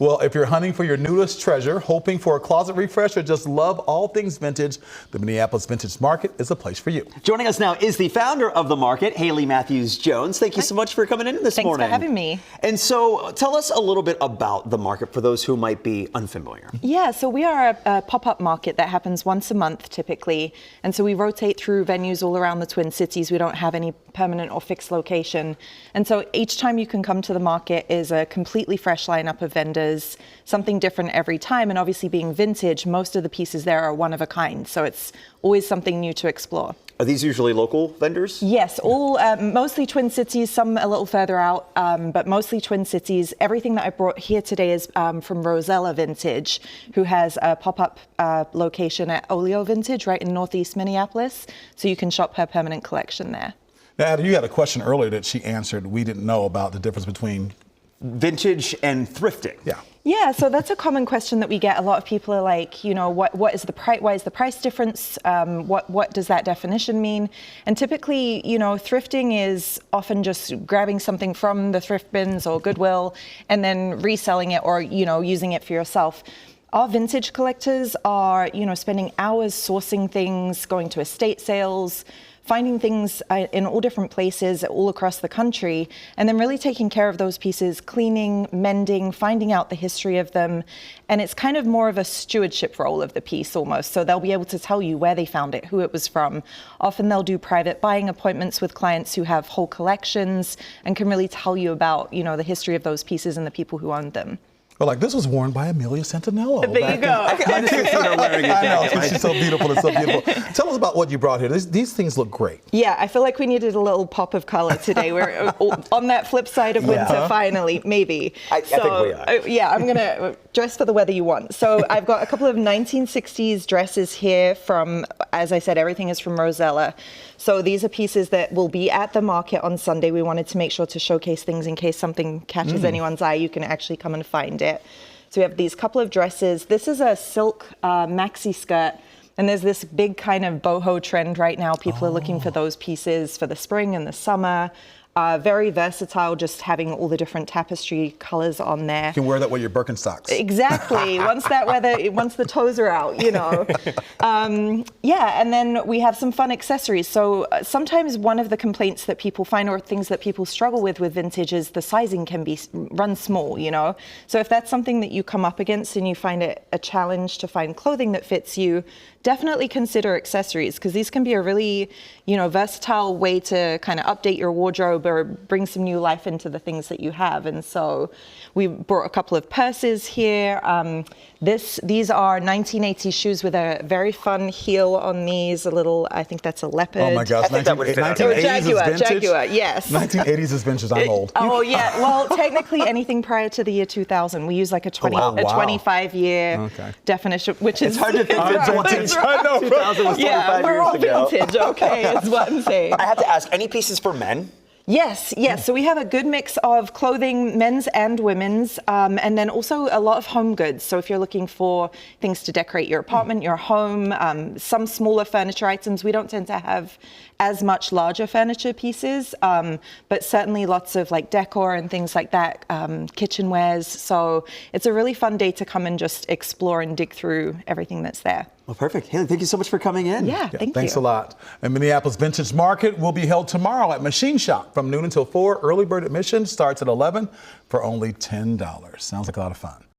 Well, if you're hunting for your newest treasure, hoping for a closet refresh, or just love all things vintage, the Minneapolis Vintage Market is a place for you. Joining us now is the founder of the market, Haley Matthews-Jones. Thank you so much for coming in this morning. Thanks for having me. And so tell us a little bit about the market for those who might be unfamiliar. Yeah, so we are a pop-up market that happens once a month typically. And so we rotate through venues all around the Twin Cities. We don't have any permanent or fixed location. And so each time you can come to the market is a completely fresh lineup of vendors, something different every time. And obviously being vintage, most of the pieces there are one of a kind. So it's always something new to explore. Are these usually local vendors? Yes, all mostly Twin Cities, some a little further out, but mostly Twin Cities. Everything that I brought here today is from Rosella Vintage, who has a pop-up location at Oleo Vintage right in Northeast Minneapolis. So you can shop her permanent collection there. Now, Adam, you had a question earlier that she answered. We didn't know about the difference between vintage and thrifting. Yeah. Yeah, so that's a common question that we get. A lot of people are like, you know, what is the price? Why is the price difference? What does that definition mean? And typically, you know, thrifting is often just grabbing something from the thrift bins or Goodwill and then reselling it, or, you know, using it for yourself. Our vintage collectors are, you know, spending hours sourcing things, going to estate sales, finding things in all different places all across the country, and then really taking care of those pieces, cleaning, mending, finding out the history of them. And it's kind of more of a stewardship role of the piece almost. So they'll be able to tell you where they found it, who it was from. Often they'll do private buying appointments with clients who have whole collections and can really tell you about, you know, the history of those pieces and the people who owned them. Well, like this was worn by Amelia Santinello. There you go. I can see her wearing it. I know, she's so beautiful. It's so beautiful. Tell us about what you brought here. These things look great. Yeah, I feel like we needed a little pop of color today. We're on that flip side of winter, finally, maybe. I think we are. Yeah, I'm going to dress for the weather you want. So I've got a couple of 1960s dresses here from, as I said, everything is from Rosella. So these are pieces that will be at the market on Sunday. We wanted to make sure to showcase things in case something catches anyone's eye. You can actually come and find it. So we have these couple of dresses. This is a silk maxi skirt. And there's this big kind of boho trend right now. People are looking for those pieces for the spring and the summer. Very versatile, just having all the different tapestry colors on there. You can wear that with your Birkenstocks. Exactly. once the toes are out, you know. Yeah, and then we have some fun accessories. So sometimes one of the complaints that people find, or things that people struggle with vintage, is the sizing can run small, you know. So if that's something that you come up against and you find it a challenge to find clothing that fits you, definitely consider accessories, because these can be a really, you know, versatile way to kind of update your wardrobe or bring some new life into the things that you have. And so we brought a couple of purses here. These are 1980s shoes with a very fun heel on these, a little, I think that's a leopard. Oh my gosh, I think that would fit. 1980s is vintage? Jaguar, yes. 1980s is vintage, I'm old. Oh yeah, well technically anything prior to the year 2000. We use like a 25-year definition, which is hard to think vintage. I know. 2000 was 25 yeah, we're all years ago. vintage, okay, is what I'm saying. I have to ask, any pieces for men? Yes. So we have a good mix of clothing, men's and women's, and then also a lot of home goods. So if you're looking for things to decorate your apartment, your home, some smaller furniture items, we don't tend to have as much larger furniture pieces, but certainly lots of like decor and things like that, kitchenwares. So it's a really fun day to come and just explore and dig through everything that's there. Well, perfect. Haley, thank you so much for coming in. Yeah, thank you. Thanks a lot. And Minneapolis Vintage Market will be held tomorrow at Machine Shop from noon until 4. Early bird admission starts at 11 for only $10. Sounds like a lot of fun.